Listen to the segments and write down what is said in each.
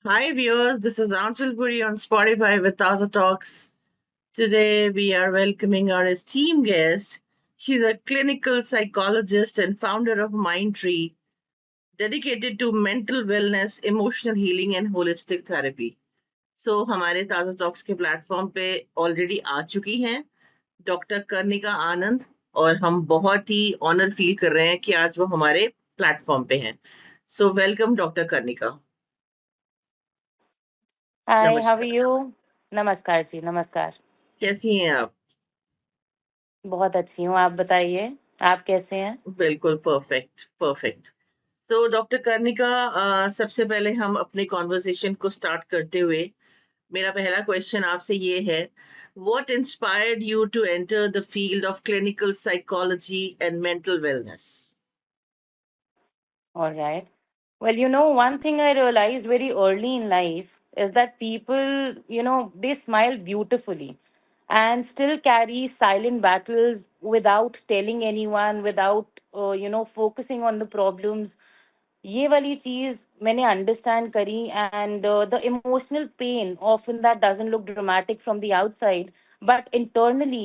Hi viewers, this is Anshul Puri on Spotify with Taza Talks. Today we are welcoming our esteemed guest. She's a clinical psychologist and founder of Mindtree, dedicated to mental wellness, emotional healing and holistic therapy. So हमारे ताजा talks के platform पे already आ चुकी हैं doctor कर्णिका आनंद और हम बहुत ही honour feel कर रहे हैं कि आज वो हमारे प्लेटफॉर्म पे हैं. So welcome doctor Karnika. Hi, how are नमस्कार. यू? नमस्कार जी, नमस्कार। कैसी हैं आप? बहुत अच्छी हूँ, आप बताइए, आप कैसे हैं? बिल्कुल परफेक्ट परफेक्ट. सो डॉक्टर कर्णिका, सबसे पहले हम अपने कॉन्वर्सेशन को स्टार्ट करते हुए मेरा पहला क्वेश्चन आपसे ये है, what inspired you to enter the field of clinical psychology and mental wellness? All right. Well, one thing I realized very early in life is that people, they smile beautifully and still carry silent battles without telling anyone, without, focusing on the problems. ये वाली चीज मैंने understand करी and the emotional pain often that doesn't look dramatic from the outside but internally,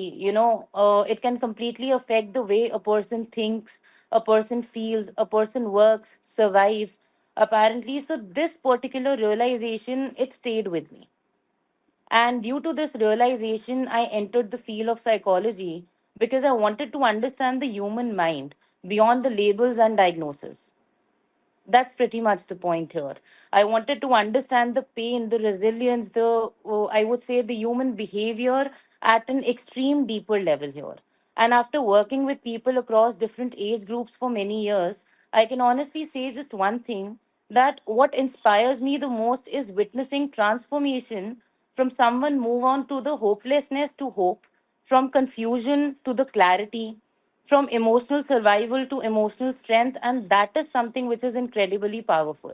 it can completely affect the way a person thinks, a person feels, a person works, survives, apparently. So this particular realization, it stayed with me, and due to this realization I entered the field of psychology because I wanted to understand the human mind beyond the labels and diagnosis. That's pretty much the point here. I wanted to understand the pain, the resilience, I would say, the human behavior at an extreme deeper level here. And after working with people across different age groups for many years, I can honestly say just one thing, that what inspires me the most is witnessing transformation from someone move on to the hopelessness to hope, from confusion to the clarity, from emotional survival to emotional strength, and that is something which is incredibly powerful.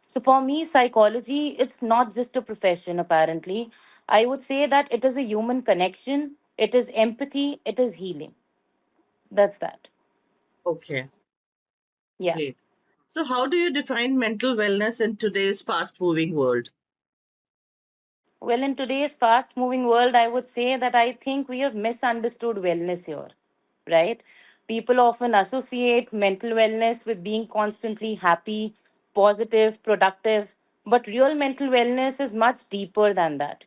So for me, psychology, it's not just a profession, apparently. I would say that it is a human connection, it is empathy, it is healing. That's that. Okay, Yeah. great. So how do you define mental wellness in today's fast moving world? Well, in today's fast moving world, I would say that I think we have misunderstood wellness here, right? People often associate mental wellness with being constantly happy, positive, productive, but real mental wellness is much deeper than that.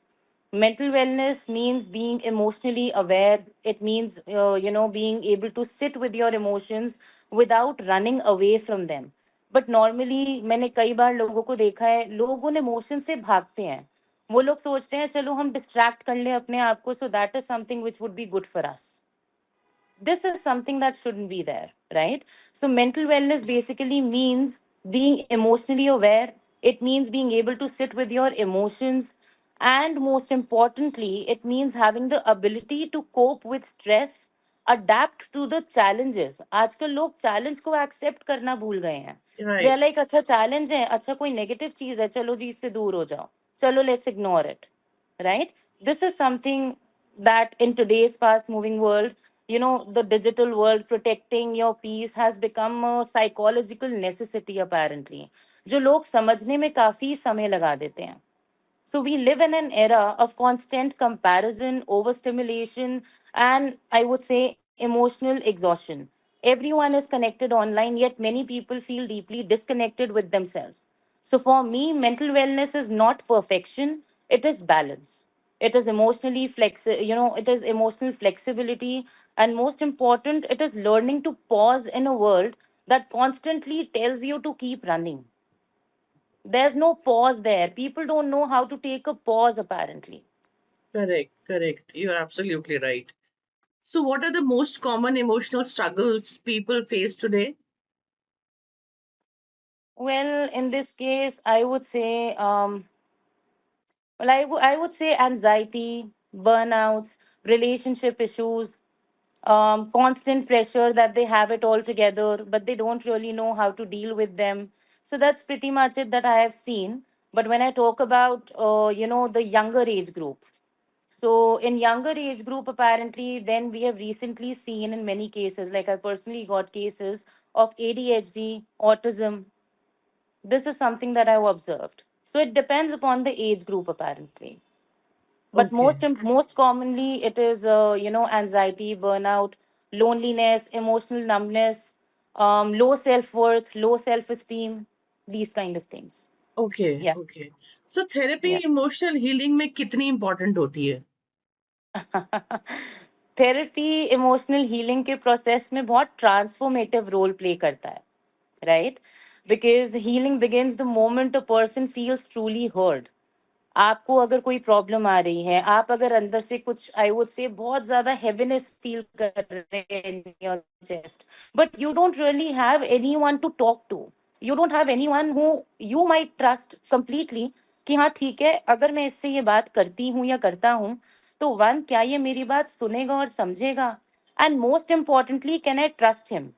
Mental wellness means being emotionally aware. It means, being able to sit with your emotions without running away from them. But normally मैंने कई बार लोगों को देखा है, लोग उन emotion से भागते हैं. वो लोग सोचते हैं चलो हम डिस्ट्रैक्ट कर लें अपने आप को, so that is something which would be good for us. This is something that shouldn't be there, right? So mental wellness basically means being emotionally aware. It means being able to sit with your emotions, and most importantly it means having the ability to cope with stress, adapt to the challenges. आजकल लोग challenge को accept करना भूल गए हैं. They are Right. Like, अच्छा challenge है, अच्छा कोई नेगेटिव चीज है, चलो जी इससे दूर हो जाओ, चलो let's ignore it, right? This is something that in today's fast moving world, the digital world, protecting your peace has become a psychological necessity, apparently, जो लोग समझने में काफी समय लगा देते हैं. So we live in an era of constant comparison, overstimulation, and I would say emotional exhaustion. Everyone is connected online, yet many people feel deeply disconnected with themselves. So for me, mental wellness is not perfection, it is balance. It is it is emotional flexibility, and most important, it is learning to pause in a world that constantly tells you to keep running. There's no pause there. People don't know how to take a pause, apparently. Correct, correct. You're absolutely right. So what are the most common emotional struggles people face today? Well, in this case, I would say, I would say anxiety, burnouts, relationship issues, constant pressure that they have it all together, but they don't really know how to deal with them. So that's pretty much it that I have seen. But when I talk about, the younger age group, so in younger age group, apparently, then we have recently seen in many cases, like I personally got cases of ADHD, autism. This is something that I've observed. So it depends upon the age group, apparently. But Okay. most commonly, it is anxiety, burnout, loneliness, emotional numbness, low self worth, low self esteem, these kind of things. Okay. Yeah. Okay. So therapy Yeah. Emotional healing में कितनी important होती है? Therapy emotional healing के process में बहुत transformative role play करता है, right? Because healing begins the moment a person feels truly heard. आपको अगर कोई प्रॉब्लम आ रही है, आप अगर अंदर से कुछ, आई वुड से, बहुत ज्यादा हैवीनेस फील कर रहे हैं in your chest, but you don't really have anyone to talk to, you don't have anyone who you might trust completely, कि हाँ ठीक है, अगर मैं इससे ये बात करती हूँ या करता हूँ, तो वन, क्या ये मेरी बात सुनेगा और समझेगा, and most importantly, can I trust him?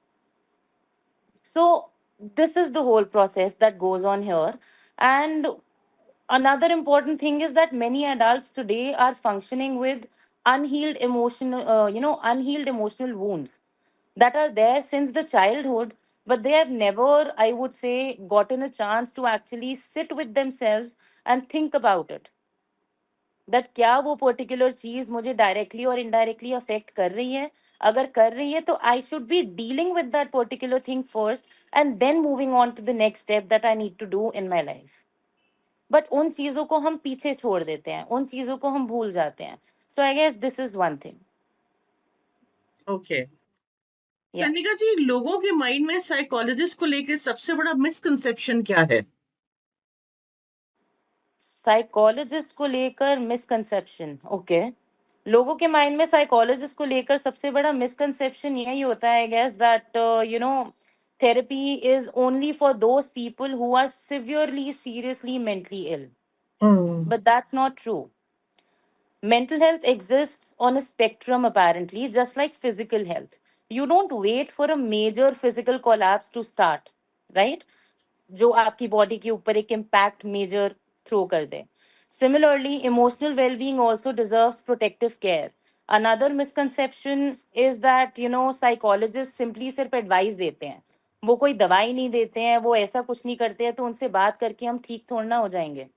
So this is the whole process that goes on here. And another important thing is that many adults today are functioning with unhealed emotional wounds that are there since the childhood, but they have never, I would say, gotten a chance to actually sit with themselves and think about it, that क्या वो particular चीज मुझे directly और indirectly affect कर रही है. अगर कर रही है, तो I should be dealing with that particular thing first, and then moving on to the next step that I need to do in my life. But उन चीजों को हम पीछे छोड़ देते हैं, उन चीजों को हम भूल जाते हैं. So I guess this is one thing. Okay. Yeah. Kanika जी, लोगों के माइंड में साइकोलॉजिस्ट को लेकर सबसे बड़ा मिसकंसेप्शन क्या है? साइकोलॉजिस्ट को लेकर मिसकंसेप्शन, ओके. लोगों के माइंड में साइकोलॉजिस्ट को लेकर सबसे बड़ा मिसकंसेप्शन यही होता है, guess, that therapy is only for those people who are severely, seriously mentally ill. Hmm. But that's not true. Mental health exists on a spectrum, apparently, just like physical health. You don't wait for a major physical collapse to start, right? जो आपकी body के ऊपर एक impact major throw कर दे. Similarly, emotional wellbeing also deserves protective care. Another misconception is that psychologist simply सिर्फ advice देते हैं, वो कोई दवाई नहीं देते हैं, वो ऐसा कुछ नहीं करते हैं, तो उनसे बात करके हम ठीक थोड़ा ना हो जाएंगे.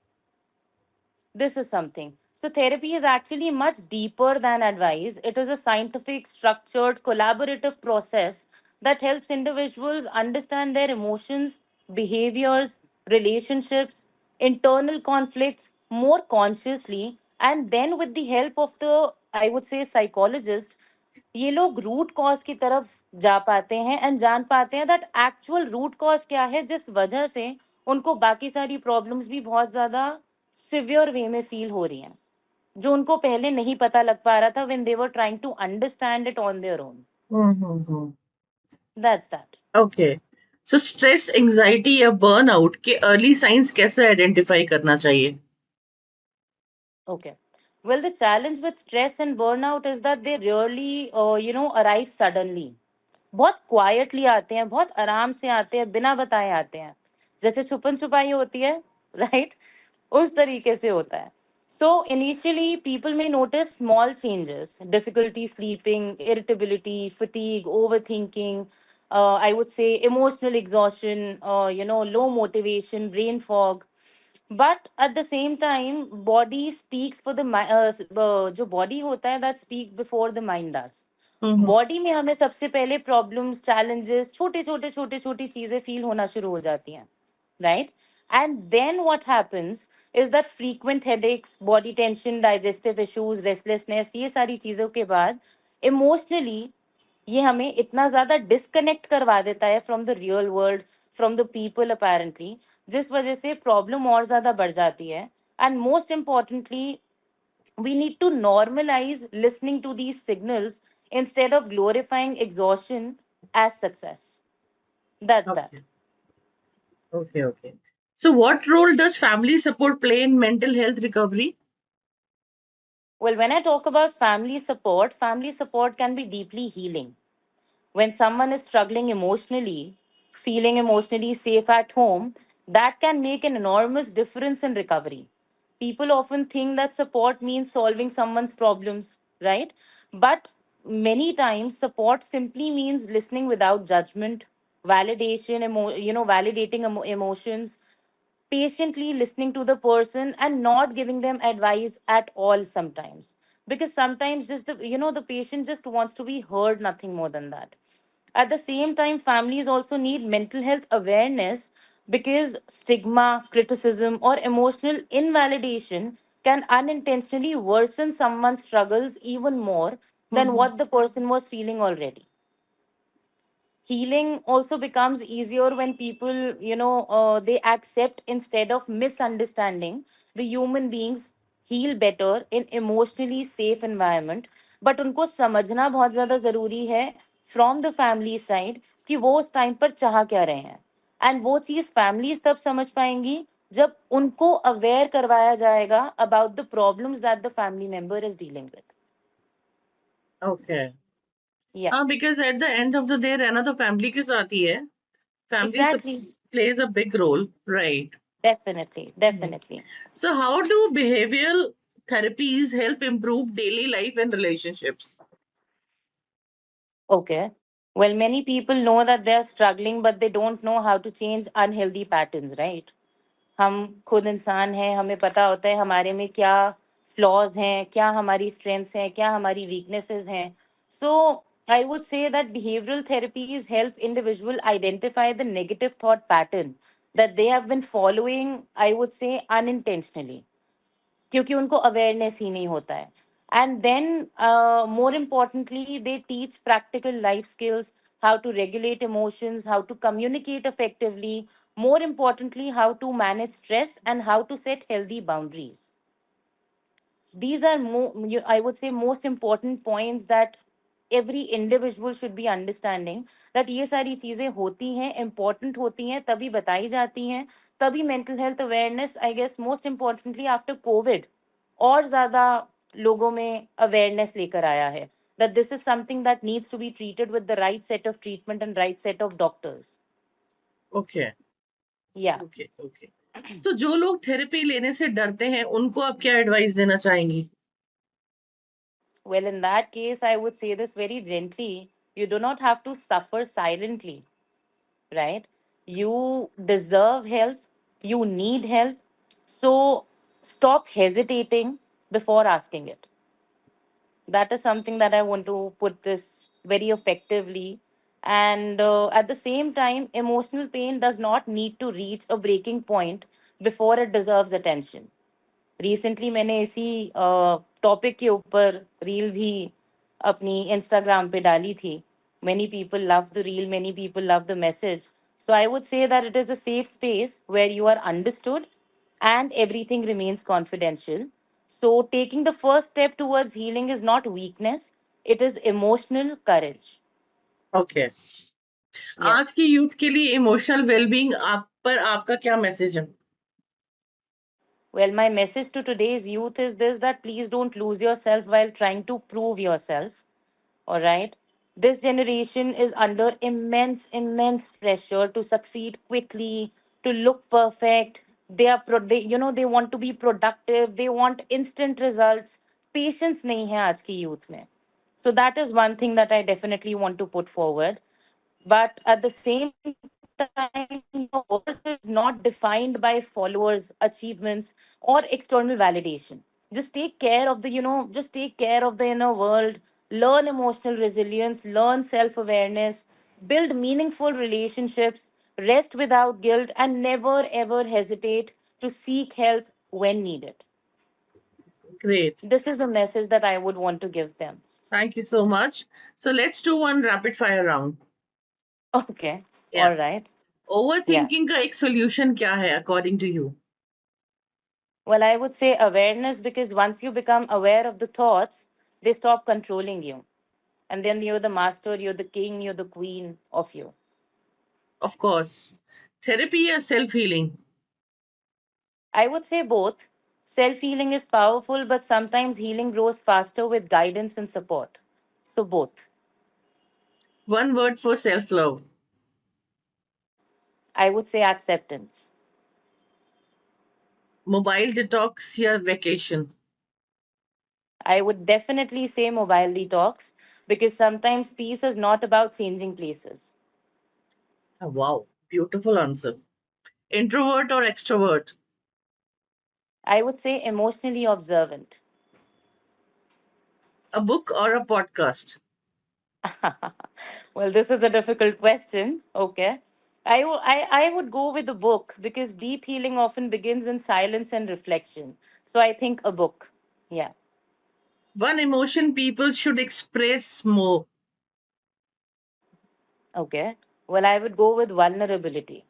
This is something. So, therapy is actually much deeper than advice. It is a scientific, structured, collaborative process that helps individuals understand their emotions, behaviors, relationships, internal conflicts more consciously. And then, with the help of the, I would say, psychologist, ये लोग root cause की तरफ जा पाते हैं and जान पाते हैं दैट एक्चुअल रूट कॉज क्या है, जिस वजह से उनको बाकी सारी प्रॉब्लम्स भी बहुत ज्यादा सिवियर वे में फील हो रही हैं, जो उनको पहले नहीं पता लग पा रहा था when they were trying to understand it on their own. Hmm. That's that. Okay. So stress, anxiety या बर्नआउट के अर्ली साइंस कैसे आइडेंटिफाई करना चाहिए? Okay. Well, the challenge with stress and burnout is that they rarely, arrive suddenly. बहुत quietly आते हैं, बहुत आराम से आते हैं, बिना बताए आते हैं, जैसे छुपन छुपाई होती है, राइट? उस तरीके से होता है. सो इनिशियली पीपल में notice small changes, difficulty sleeping, irritability, fatigue, over thinking, I would से emotional exhaustion, low motivation, brain fog. But at the same time body speaks for the, जो बॉडी होता है, that speaks before the mind does. Hmm. Body में हमें सबसे पहले problems, challenges, छोटी छोटी चीजें फील होना शुरू हो जाती हैं, right? And then what happens is that frequent headaches, body tension, digestive issues, restlessness, ये सारी चीजों के बाद इमोशनली ये हमें इतना ज्यादा डिस्कनेक्ट करवा देता है from the real world, from the people, apparently, जिस वजह से प्रॉब्लम और ज्यादा बढ़ जाती है. And most importantly, we need to normalize listening to these signals instead of glorifying exhaustion as success. That's that. Okay. Okay. Okay. So what role does family support play in mental health recovery? Well, when I talk about family support can be deeply healing. When someone is struggling emotionally, feeling emotionally safe at home, that can make an enormous difference in recovery. People often think that support means solving someone's problems, right? But many times support simply means listening without judgment, validating emotions, patiently listening to the person and not giving them advice at all sometimes, because sometimes just the patient just wants to be heard, nothing more than that. At the same time, families also need mental health awareness, because stigma, criticism, or emotional invalidation can unintentionally worsen someone's struggles even more than Mhm. what the person was feeling already. Healing also becomes easier when people, they accept instead of misunderstanding. The human beings heal better in emotionally safe environment, but उनको समझना बहुत ज़्यादा ज़रूरी है from the family side, कि वो उस time पर चाह क्या रहे हैं। एंड वो चीज़ फैमिलीज तब समझ पाएंगी जब उनको अवेयर करवाया जाएगा about the problems that the family member is dealing with. Okay. या, हाँ, because at the end of the day रहना तो फैमिली के साथ ही है. Family exactly, plays a big role, right? Definitely Mhm. Definitely. So how do behavioral therapies help improve daily life and relationships? Okay. Well, many people know that they're struggling, but they don't know how to change unhealthy patterns, right? हम खुद इंसान हैं, हमें पता होता है हमारे में क्या फ्लॉज हैं, क्या हमारी स्ट्रेंथ्स हैं, क्या हमारी वीकनेसेस हैं। So I would say that behavioural therapies help individual identify the negative thought pattern that they have been following, I would say, unintentionally, क्योंकि उनको अवेयरनेस ही नहीं होता है। And then more importantly they teach practical life skills, how to regulate emotions, how to communicate effectively, more importantly how to manage stress and how to set healthy boundaries. These are more, I would say, most important points that every individual should be understanding, that ये सारी चीजें होती हैं, important होती हैं, तभी बताई जाती हैं, तभी mental health awareness, I guess, most importantly after COVID और ज्यादा लोगों में awareness लेकर आया है, that this is something that needs to be treated with the right set of treatment and right set of doctors. Okay. Yeah. Okay. Okay. तो जो लोग थेरेपी लेने से डरते हैं उनको आप क्या एडवाइस देना चाहेंगी? Well, in that case, I would say this very gently. You do not have to suffer silently, right? You deserve help. You need help. So stop hesitating before asking it. That is something that I want to put this very effectively. And at the same time, emotional pain does not need to reach a breaking point before it deserves attention. Recently मैंने इसी topic के ऊपर reel भी अपनी Instagram पे डाली थी। many people love the reel, many people love the message. So I would say that it is a safe space where you are understood and everything remains confidential. So taking the first step towards healing is not weakness, it is emotional courage. Okay. Yeah. आज की youth के लिए emotional wellbeing आप पर आपका क्या message है? Well, my message to today's youth is this, that please don't lose yourself while trying to prove yourself. All right. This generation is under immense pressure to succeed quickly, to look perfect. They want to be productive. They want instant results. Patience nahi hai aaj ki youth mein. So that is one thing that I definitely want to put forward. But at the same time, your worth is not defined by followers, achievements, or external validation. Just take care of just take care of the inner world, learn emotional resilience, learn self-awareness, build meaningful relationships, rest without guilt, and never ever hesitate to seek help when needed. Great. This is a message that I would want to give them. Thank you so much. So let's do one rapid fire round. Okay. Yeah. All right. Yeah. Overthinking का एक solution क्या है according to you? Well, I would say awareness, because once you become aware of the thoughts, they stop controlling you. And then you're the master, you're the king, you're the queen of you. Of course. Therapy या self healing? I would say both. Self healing is powerful, but sometimes healing grows faster with guidance and support. So, both. One word for self love? I would say acceptance. Mobile detox या vacation? I would definitely say mobile detox, because sometimes peace is not about changing places. Wow, beautiful answer. Introvert or extrovert? I would say emotionally observant. A book or a podcast? Well, this is a difficult question. Okay. I would go with a book because deep healing often begins in silence and reflection. So I think a book. Yeah. One emotion people should express more. Okay. Well, I would go with vulnerability.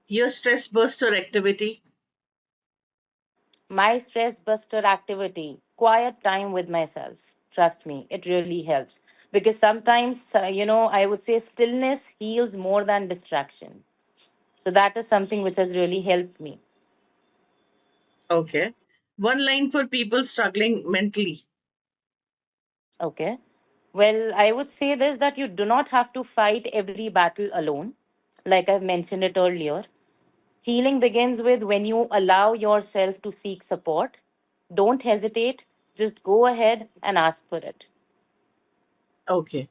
Your stress buster activity. My stress buster activity, quiet time with myself. Trust me, it really helps. Because sometimes, I would say stillness heals more than distraction. So that is something which has really helped me. Okay. One line for people struggling mentally. Okay. Well, I would say this that you do not have to fight every battle alone. Like I've mentioned it earlier, healing begins with when you allow yourself to seek support. Don't hesitate, just go ahead and ask for it. Okay.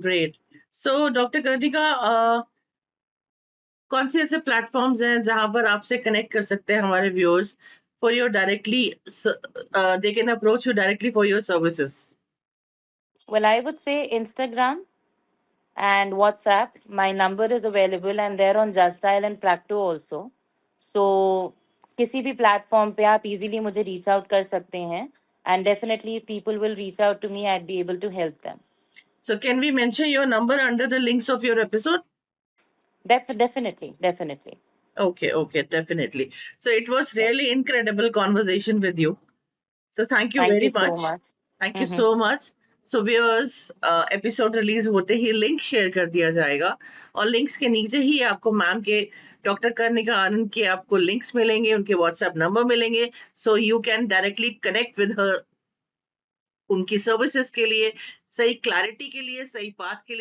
Great. So, Dr. Kartika, कौन से ऐसे platforms हैं जहां पर आपसे connect कर सकते हैं हमारे viewers for your directly they can approach you directly for your services? Well, I would say Instagram and WhatsApp. My number is available and they're on Just Dial and Practo also. So किसी भी platform पे आप easily मुझे reach out कर सकते हैं and definitely people will reach out to me I be able to help them. So can we mention your number under the links of your episode? Definitely. Okay, definitely. So it was Yeah. really incredible conversation with you. So thank you Thank very you so much. much. Thank you Mm-hmm. so much. So viewers, episode release होते ही link share कर दिया जाएगा और links के नीचे ही आपको ma'am के doctor कर्णिका आनंद के आपको लिंक्स मिलेंगे, उनके व्हाट्सएप नंबर मिलेंगे. So you can directly connect with her उनकी सर्विसेज के लिए, सही क्लैरिटी के लिए, सही बात के लिए.